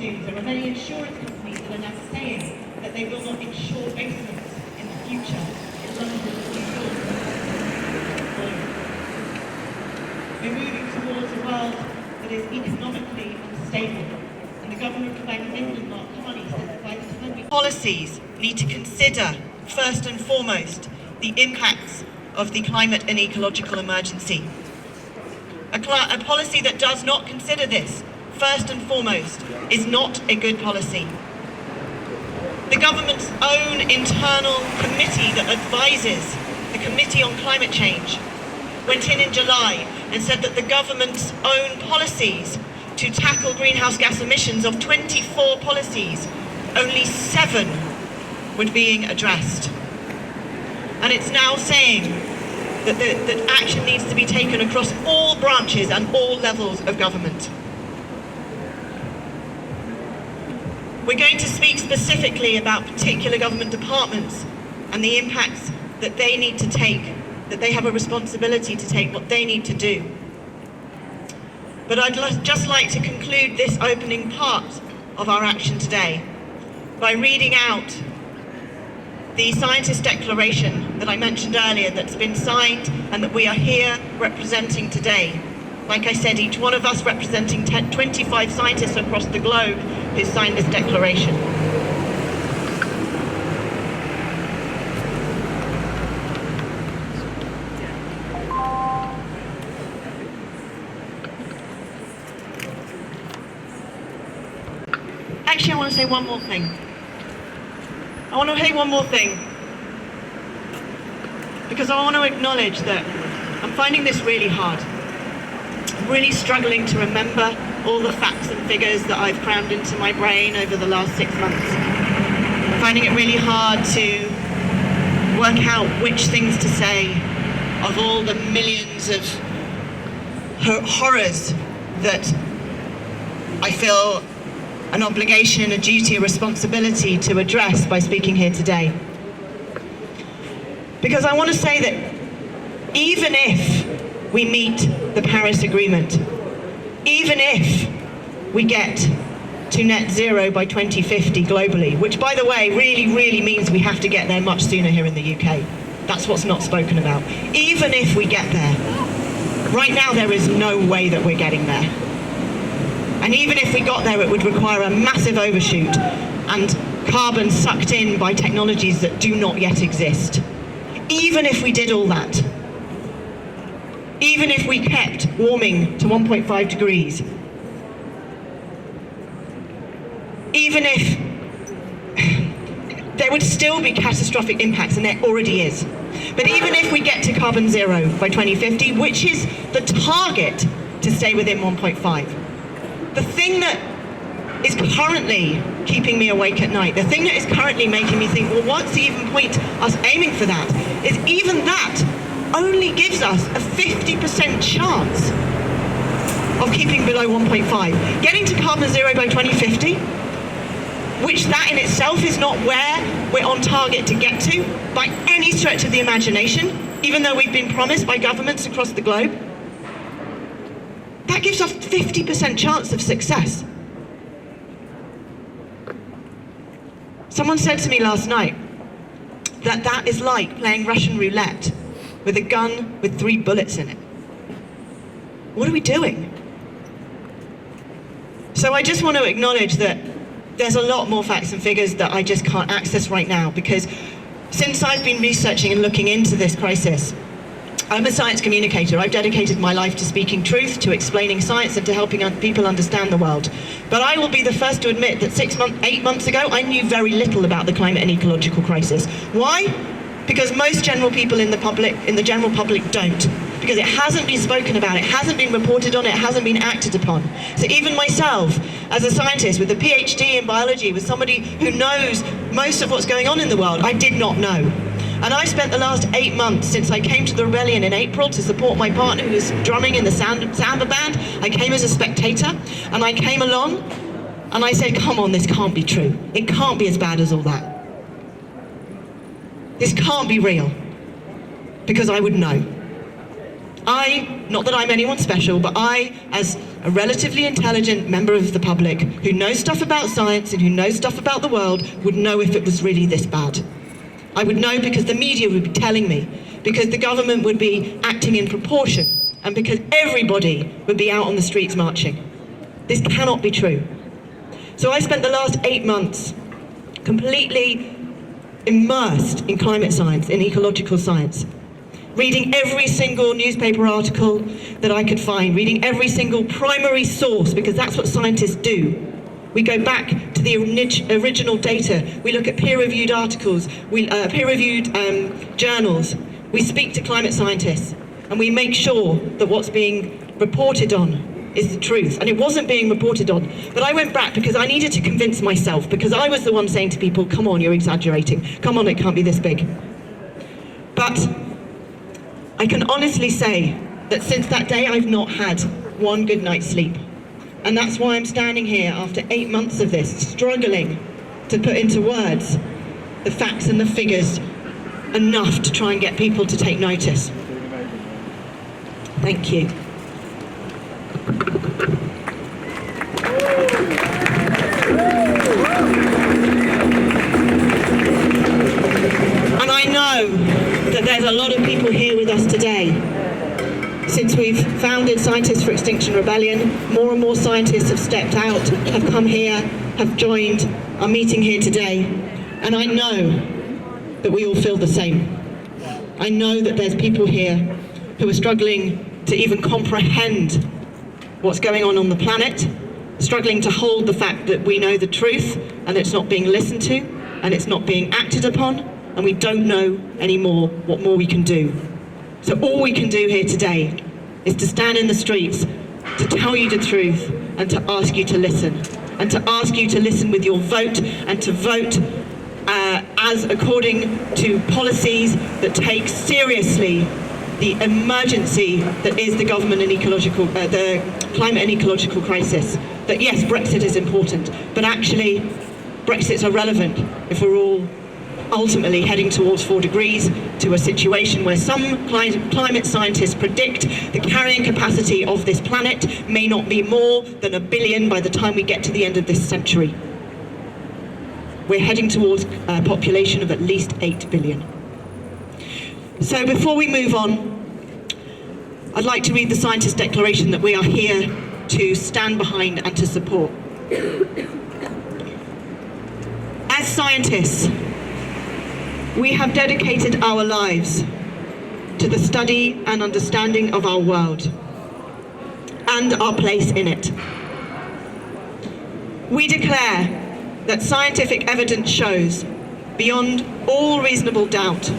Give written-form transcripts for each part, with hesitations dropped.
soon. There are many insurance companies that are now saying that they will not insure basements in the future in London and New York. We're moving towards a world that is economically unstable, and the government of Bank of England, Mark Carney, says that by the time we policies need to consider, first and foremost, the impacts of the climate and ecological emergency. A policy that does not consider this, first and foremost, is not a good policy. The government's own internal committee that advises the Committee on Climate Change went in July and said that the government's own policies to tackle greenhouse gas emissions, of 24 policies, only 7 were being addressed. And it's now saying that action needs to be taken across all branches and all levels of government. We're going to speak specifically about particular government departments and the impacts that they need to take, that they have a responsibility to take, what they need to do. But I'd just like to conclude this opening part of our action today by reading out the scientist declaration that I mentioned earlier, that's been signed and that we are here representing today. Like I said, each one of us representing 25 scientists across the globe who signed this declaration. Actually, I want to say one more thing. Because I want to acknowledge that I'm finding this really hard. I'm really struggling to remember all the facts and figures that I've crammed into my brain over the last 6 months. I'm finding it really hard to work out which things to say of all the millions of horrors that I feel an obligation, a duty, a responsibility to address by speaking here today. Because I want to say that even if we meet the Paris Agreement, even if we get to net zero by 2050 globally, which by the way really means we have to get there much sooner here in the UK. That's what's not spoken about. Even if we get there, right now there is no way that we're getting there. And even if we got there, it would require a massive overshoot and carbon sucked in by technologies that do not yet exist. Even if we did all that, even if we kept warming to 1.5 degrees, even if there would still be catastrophic impacts, and there already is. But even if we get to carbon zero by 2050, which is the target to stay within 1.5, the thing that is currently keeping me awake at night, the thing that is currently making me think, well, what's the even point us aiming for that, is even that only gives us a 50% chance of keeping below 1.5. Getting to carbon zero by 2050, which that in itself is not where we're on target to get to by any stretch of the imagination, even though we've been promised by governments across the globe. That gives us 50% chance of success. Someone said to me last night that that is like playing Russian roulette with a gun with 3 bullets in it. What are we doing? So I just want to acknowledge that there's a lot more facts and figures that I just can't access right now, because since I've been researching and looking into this crisis, I'm a science communicator. I've dedicated my life to speaking truth, to explaining science, and to helping people understand the world. But I will be the first to admit that 8 months ago, I knew very little about the climate and ecological crisis. Why? Because most general people in the general public don't. Because it hasn't been spoken about, it hasn't been reported on, it hasn't been acted upon. So even myself, as a scientist with a PhD in biology, with somebody who knows most of what's going on in the world, I did not know. And I spent the last 8 months since I came to the rebellion in April to support my partner who was drumming in the samba band. I came as a spectator, and I came along and I said, come on, this can't be true. It can't be as bad as all that. This can't be real, because I would know. Not that I'm anyone special, but I, as a relatively intelligent member of the public who knows stuff about science and who knows stuff about the world would know if it was really this bad. I would know because the media would be telling me, because the government would be acting in proportion, and because everybody would be out on the streets marching. This cannot be true. So I spent the last 8 months completely immersed in climate science, in ecological science, reading every single newspaper article that I could find, reading every single primary source, because that's what scientists do. We go back to the original data. We look at peer-reviewed articles, peer-reviewed journals. We speak to climate scientists, and we make sure that what's being reported on is the truth. And it wasn't being reported on. But I went back because I needed to convince myself, because I was the one saying to people, come on, you're exaggerating. Come on, it can't be this big. But I can honestly say that since that day, I've not had one good night's sleep. And that's why I'm standing here after 8 months of this, struggling to put into words the facts and the figures enough to try and get people to take notice. Thank you. And I know that there's a lot of people here with us today. Since we've founded Scientists for Extinction Rebellion, more and more scientists have stepped out, have come here, have joined our meeting here today. And I know that we all feel the same. I know that there's people here who are struggling to even comprehend what's going on the planet, struggling to hold the fact that we know the truth and it's not being listened to and it's not being acted upon, and we don't know anymore what more we can do. So all we can do here today is to stand in the streets, to tell you the truth, and to ask you to listen. And to ask you to listen with your vote, and to vote as according to policies that take seriously the emergency that is the government and the climate and ecological crisis. That yes, Brexit is important, but actually Brexit's irrelevant if we're all ultimately heading towards 4 degrees, to a situation where some climate scientists predict the carrying capacity of this planet may not be more than 1 billion by the time we get to the end of this century. We're heading towards a population of at least 8 billion. So before we move on, I'd like to read the scientist declaration that we are here to stand behind and to support. As scientists, we have dedicated our lives to the study and understanding of our world and our place in it. We declare that scientific evidence shows, beyond all reasonable doubt,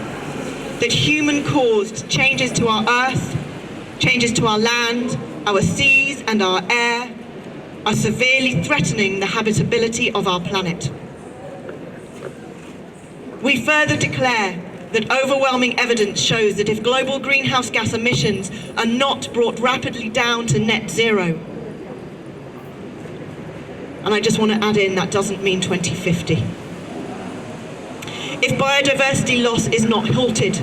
that human-caused changes to our Earth, changes to our land, our seas and our air are severely threatening the habitability of our planet. We further declare that overwhelming evidence shows that if global greenhouse gas emissions are not brought rapidly down to net zero, and I just want to add in, that doesn't mean 2050. If biodiversity loss is not halted,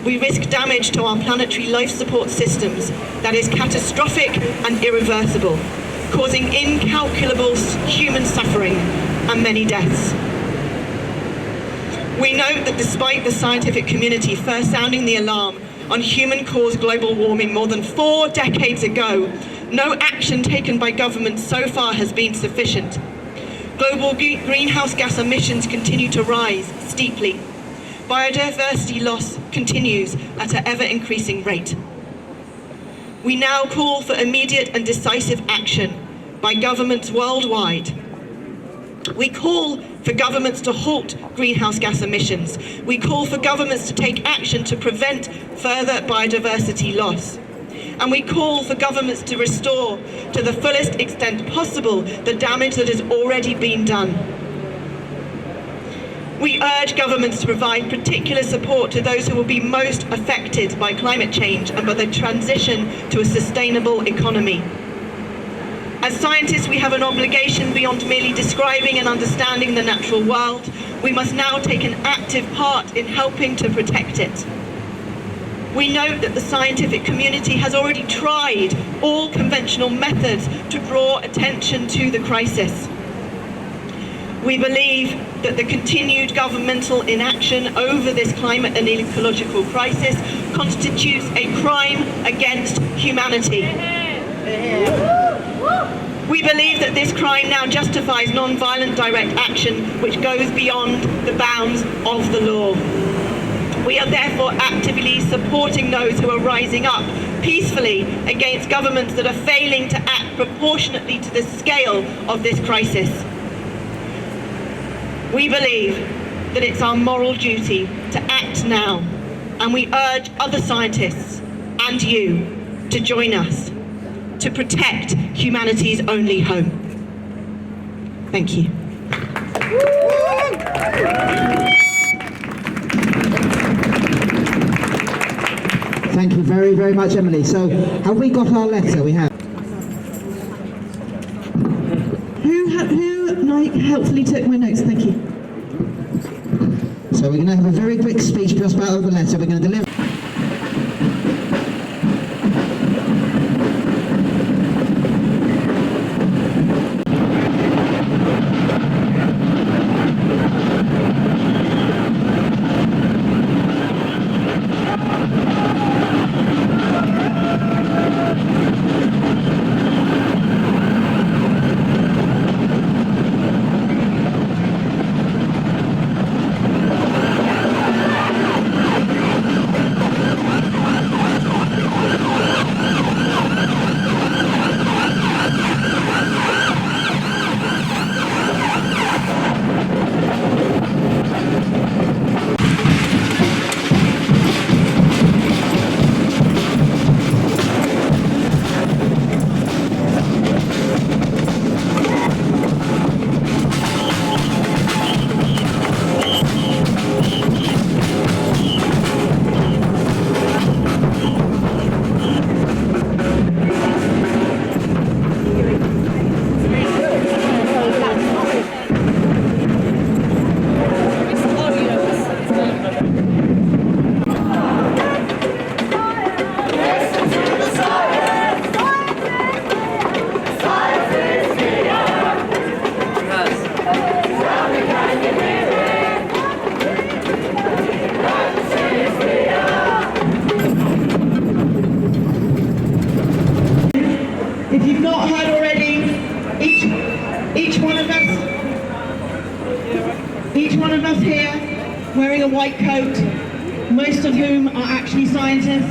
we risk damage to our planetary life support systems that is catastrophic and irreversible, causing incalculable human suffering and many deaths. We note that despite the scientific community first sounding the alarm on human-caused global warming more than 4 decades ago, no action taken by governments so far has been sufficient. Global greenhouse gas emissions continue to rise steeply. Biodiversity loss continues at an ever-increasing rate. We now call for immediate and decisive action by governments worldwide. We call for governments to halt greenhouse gas emissions. We call for governments to take action to prevent further biodiversity loss. And we call for governments to restore, to the fullest extent possible, the damage that has already been done. We urge governments to provide particular support to those who will be most affected by climate change and by the transition to a sustainable economy. As scientists, we have an obligation beyond merely describing and understanding the natural world. We must now take an active part in helping to protect it. We note that the scientific community has already tried all conventional methods to draw attention to the crisis. We believe that the continued governmental inaction over this climate and ecological crisis constitutes a crime against humanity. We believe that this crime now justifies non-violent direct action which goes beyond the bounds of the law. We are therefore actively supporting those who are rising up peacefully against governments that are failing to act proportionately to the scale of this crisis. We believe that it's our moral duty to act now, and we urge other scientists and you to join us to protect humanity's only home. Thank you. Thank you very, very much, Emily. So, have we got our letter? We have. Who helpfully took my notes? Thank you. So we're going to have a very quick speech just about the letter. We're going to deliver. If you've not heard already, each one of us here wearing a white coat, most of whom are actually scientists.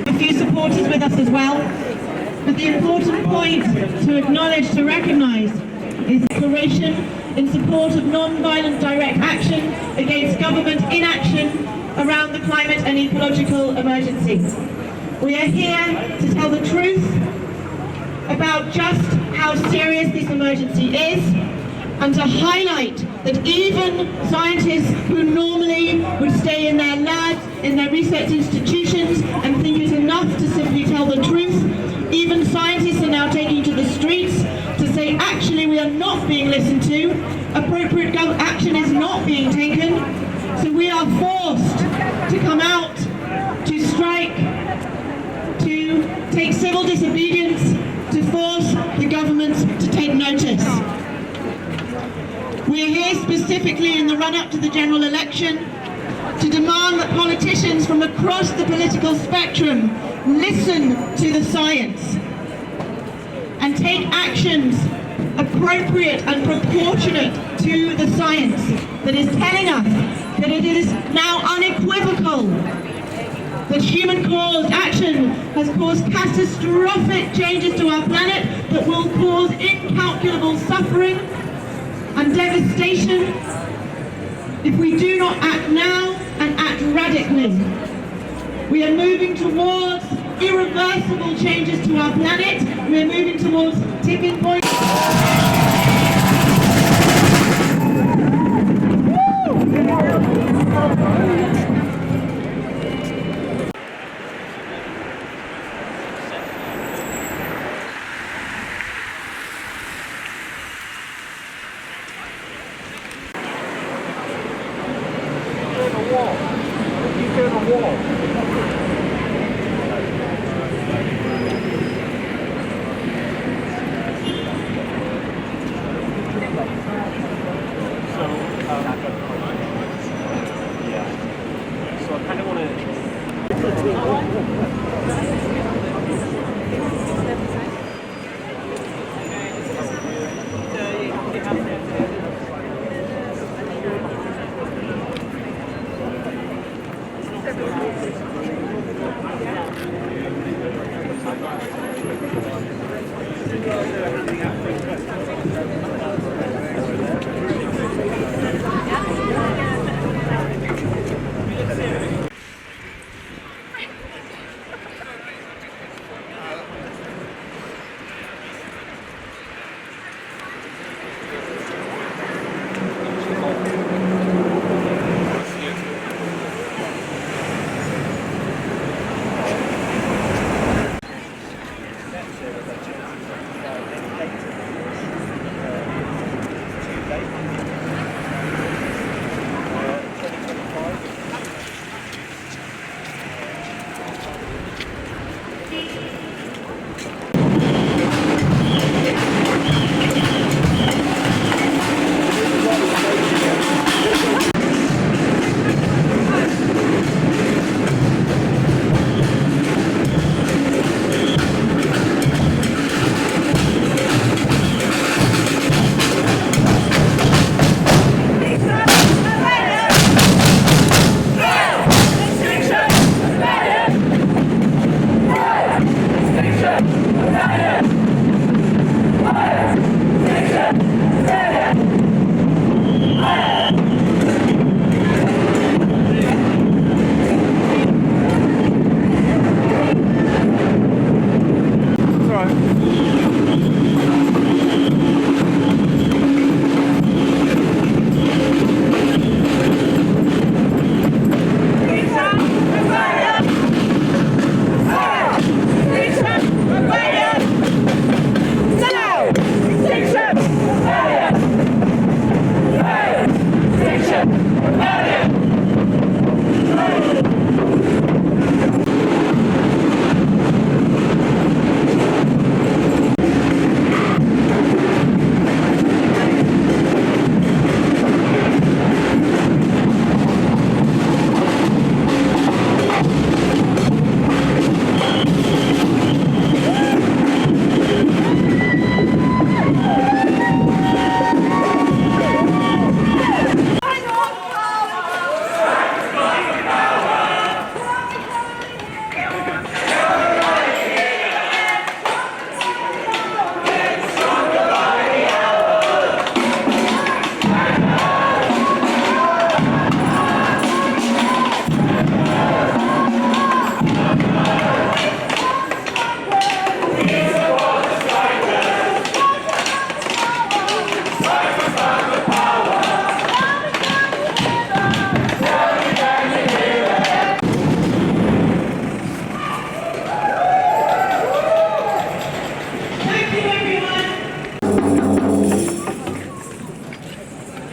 A few supporters with us as well. But the important point to acknowledge, to recognise, is declaration in support of non-violent direct action against government inaction around the climate and ecological emergency. We are here to tell the truth about just how serious this emergency is, and to highlight that even scientists who normally would stay in their labs, in their research institutions, and think it's enough to simply tell the truth, even scientists are now taking to the streets to say, actually, we are not being listened to, appropriate action is not being taken, so we are forced to come out, to strike, to take civil disobedience, to force the government to take notice. We're here specifically in the run-up to the general election to demand that politicians from across the political spectrum listen to the science and take actions appropriate and proportionate to the science that is telling us that it is now unequivocal that human-caused action has caused catastrophic changes to our planet that will cause incalculable suffering and devastation if we do not act now and act radically. We are moving towards irreversible changes to our planet. We are moving towards tipping points.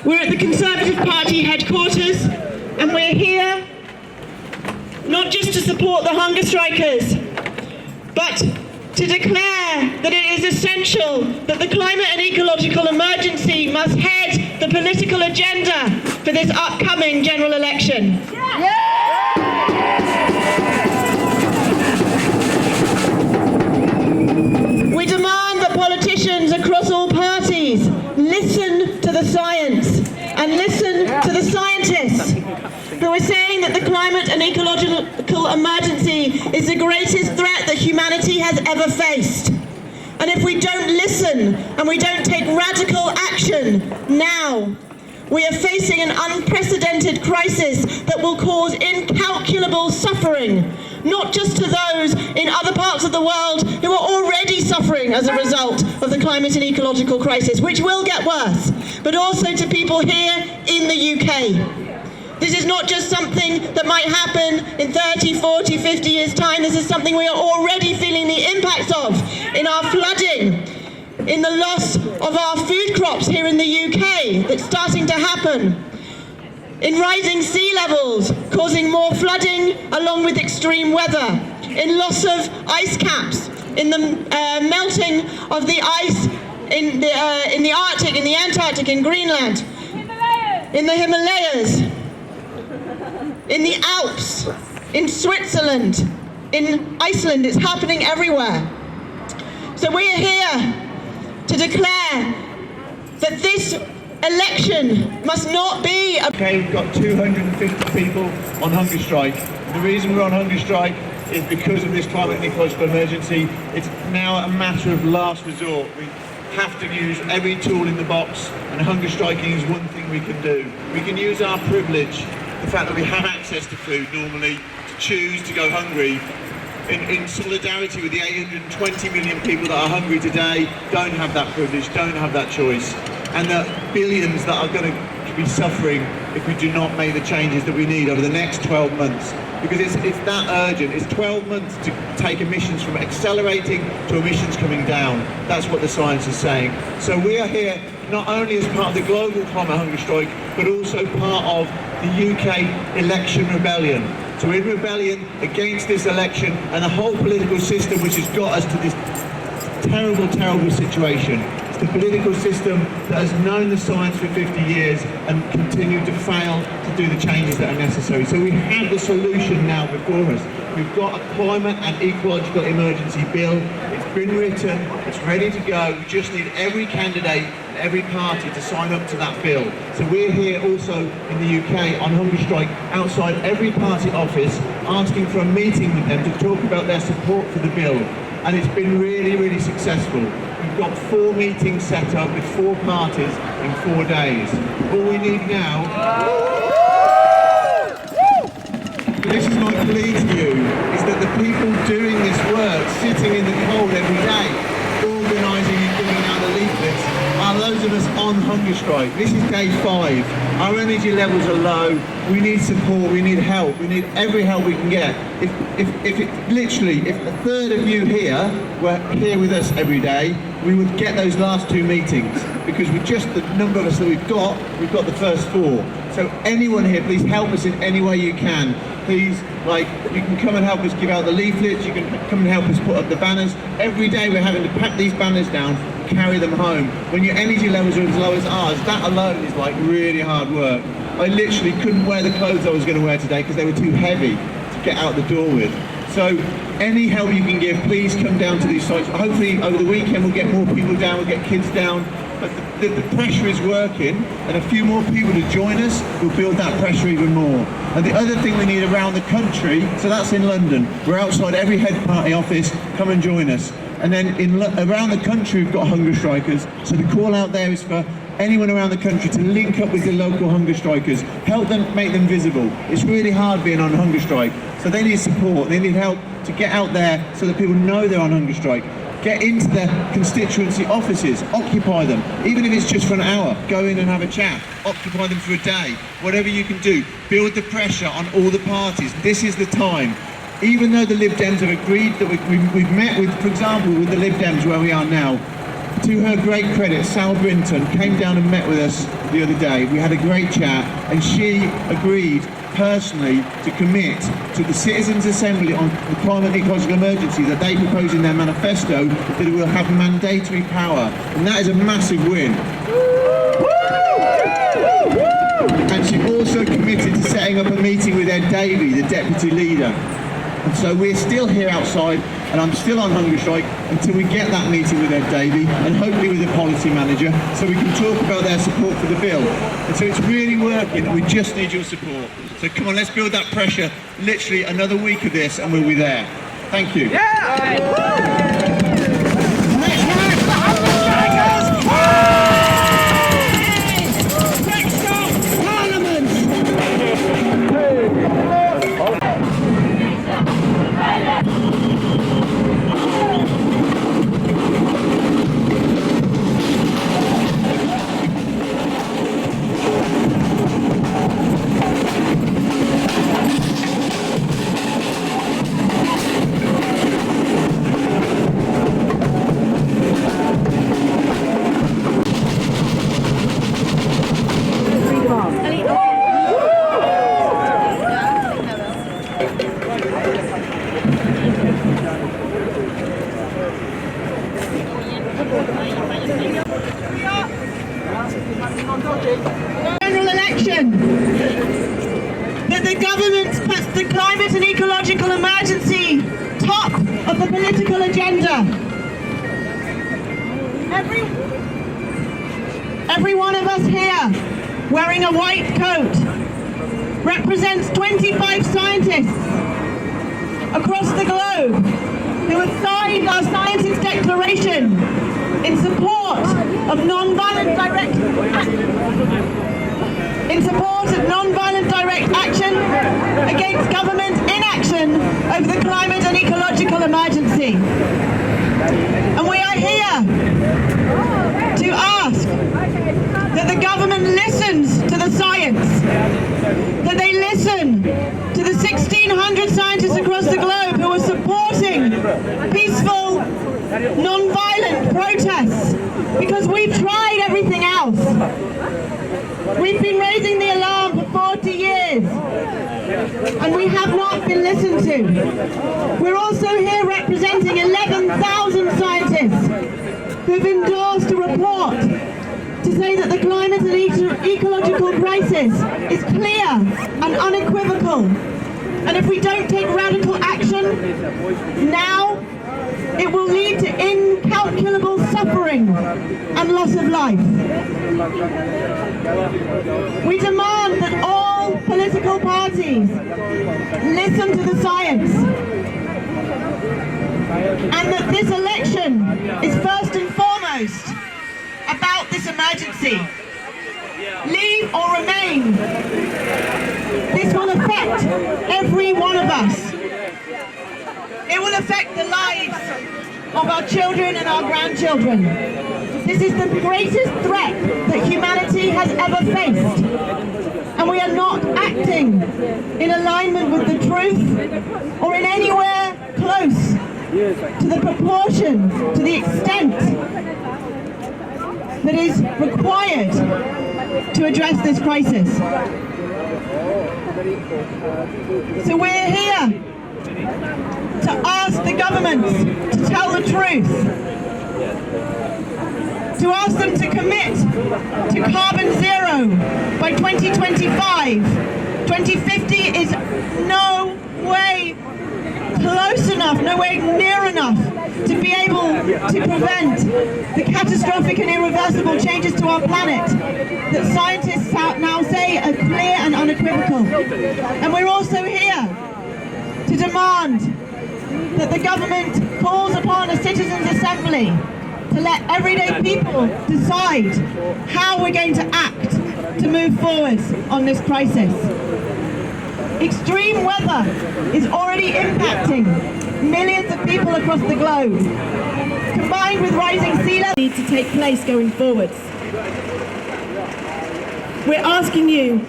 We're at the Conservative Party headquarters, and we're here not just to support the hunger strikers, but to declare that it is essential that the climate and ecological emergency must head the political agenda for this upcoming general election. We demand that politicians across all parties listen to the science and listen to the scientists who are saying that the climate and ecological emergency is the greatest threat that humanity has ever faced. And if we don't listen and we don't take radical action now, we are facing an unprecedented crisis that will cause incalculable suffering, not just to those in other parts of the world who are already suffering as a result of the climate and ecological crisis, which will get worse, but also to people here in the UK. This is not just something that might happen in 30, 40, 50 years' time. This is something we are already feeling the impacts of in our flooding, in the loss of our food crops here in the UK that's starting to happen. in rising sea levels, causing more flooding along with extreme weather, in loss of ice caps, in the melting of the ice in the Arctic, in the Antarctic, in Greenland, in the Himalayas, in the Alps, in Switzerland, in Iceland. It's happening everywhere. So we are here to declare that this election must not be a... Okay, we've got 250 people on hunger strike. The reason we're on hunger strike is because of this climate and ecological emergency. It's now a matter of last resort. We have to use every tool in the box, and hunger striking is one thing we can do. We can use our privilege, the fact that we have access to food normally, to choose to go hungry, in solidarity with the 820 million people that are hungry today, don't have that privilege, don't have that choice, and the billions that are going to be suffering if we do not make the changes that we need over the next 12 months. Because it's that urgent. It's 12 months to take emissions from accelerating to emissions coming down. That's what the science is saying. So we are here not only as part of the global climate hunger strike, but also part of the UK election rebellion. So we're in rebellion against this election and the whole political system which has got us to this terrible, terrible situation. It's the political system that has known the science for 50 years and continued to fail to do the changes that are necessary. So we have the solution now before us. We've got a climate and ecological emergency bill. It's been written, it's ready to go. We just need every candidate, every party to sign up to that bill. So we're here also in the UK on hunger strike outside every party office asking for a meeting with them to talk about their support for the bill. And it's been really, really successful. We've got 4 meetings set up with 4 parties in 4 days. All we need now, this is my plea to you, is that the people doing this work, sitting in the cold every day, organising and giving out the leaflets, are those of us on hunger strike. This is day 5. Our energy levels are low. We need support. We need help. We need every help we can get. If a third of you here were here with us every day, we would get those last 2 meetings, because with just the number of us that we've got the first 4. So anyone here, please help us in any way you can. Please, you can come and help us give out the leaflets, you can come and help us put up the banners. Every day we're having to pack these banners down, carry them home. When your energy levels are as low as ours, that alone is really hard work. I literally couldn't wear the clothes I was going to wear today because they were too heavy to get out the door with. So any help you can give, please come down to these sites. Hopefully over the weekend we'll get more people down, we'll get kids down. But the pressure is working, and a few more people to join us will build that pressure even more. And the other thing we need around the country, so that's in London, we're outside every head party office, come and join us. And then around the country we've got hunger strikers, so the call out there is for anyone around the country to link up with the local hunger strikers, help them, make them visible. It's really hard being on hunger strike, so they need support, they need help to get out there so that people know they're on hunger strike. Get into the constituency offices, occupy them, even if it's just for an hour. Go in and have a chat, occupy them for a day, whatever you can do. Build the pressure on all the parties. This is the time. Even though the Lib Dems have agreed that we've met with, for example, with the Lib Dems where we are now, to her great credit, Sal Brinton came down and met with us the other day. We had a great chat, and she agreed personally to commit to the Citizens' Assembly on the climate and ecological emergency that they propose in their manifesto, that it will have mandatory power, and that is a massive win. And she also committed to setting up a meeting with Ed Davey, the deputy leader. And so we're still here outside, and I'm still on hunger strike until we get that meeting with Ed Davey, and hopefully with the policy manager, so we can talk about their support for the bill. And so it's really working, and we just need your support. So come on, let's build that pressure. Literally another week of this, and we'll be there. Thank you. Yeah. that the government puts the climate and ecological emergency top of the political agenda. Every one of us here wearing a white coat represents 25 scientists across the globe who have signed our scientist declaration in support of non-violent direct action against government inaction over the climate and ecological emergency. And we are here to ask that the government listens to the science, that they listen to the 1,600 scientists across the globe who are supporting peaceful, non-violent protests, because we've tried everything else. We've been raising the alarm for 40 years, and we have not been listened to. We're also here representing 11,000 scientists who've endorsed a report to say that the climate and ecological crisis is clear and unequivocal. And if we don't take radical action now, it will lead to incalculable suffering and loss of life. We demand that all political parties listen to the science, and that this election is first and foremost about this emergency. Leave or remain. This will affect every one of us. It will affect the lives of our children and our grandchildren. This is the greatest threat that humanity has ever faced. And we are not acting in alignment with the truth or in anywhere close to the proportion, to the extent that is required to address this crisis. So we're here to ask the government to tell the truth, to ask them to commit to carbon zero by 2025. 2050 is no way close enough, no way near enough to be able to prevent the catastrophic and irreversible changes to our planet that scientists now say are clear and unequivocal. And we're also here to demand that the government calls upon a citizens' assembly to let everyday people decide how we're going to act to move forward on this crisis. Extreme weather is already impacting millions of people across the globe. Combined with rising sea levels, need to take place going forwards. We're asking you,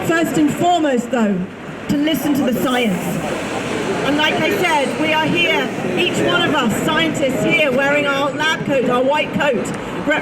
first and foremost though, to listen to the science. And like I said, we are here, each one of us, scientists here, wearing our lab coat, our white coat,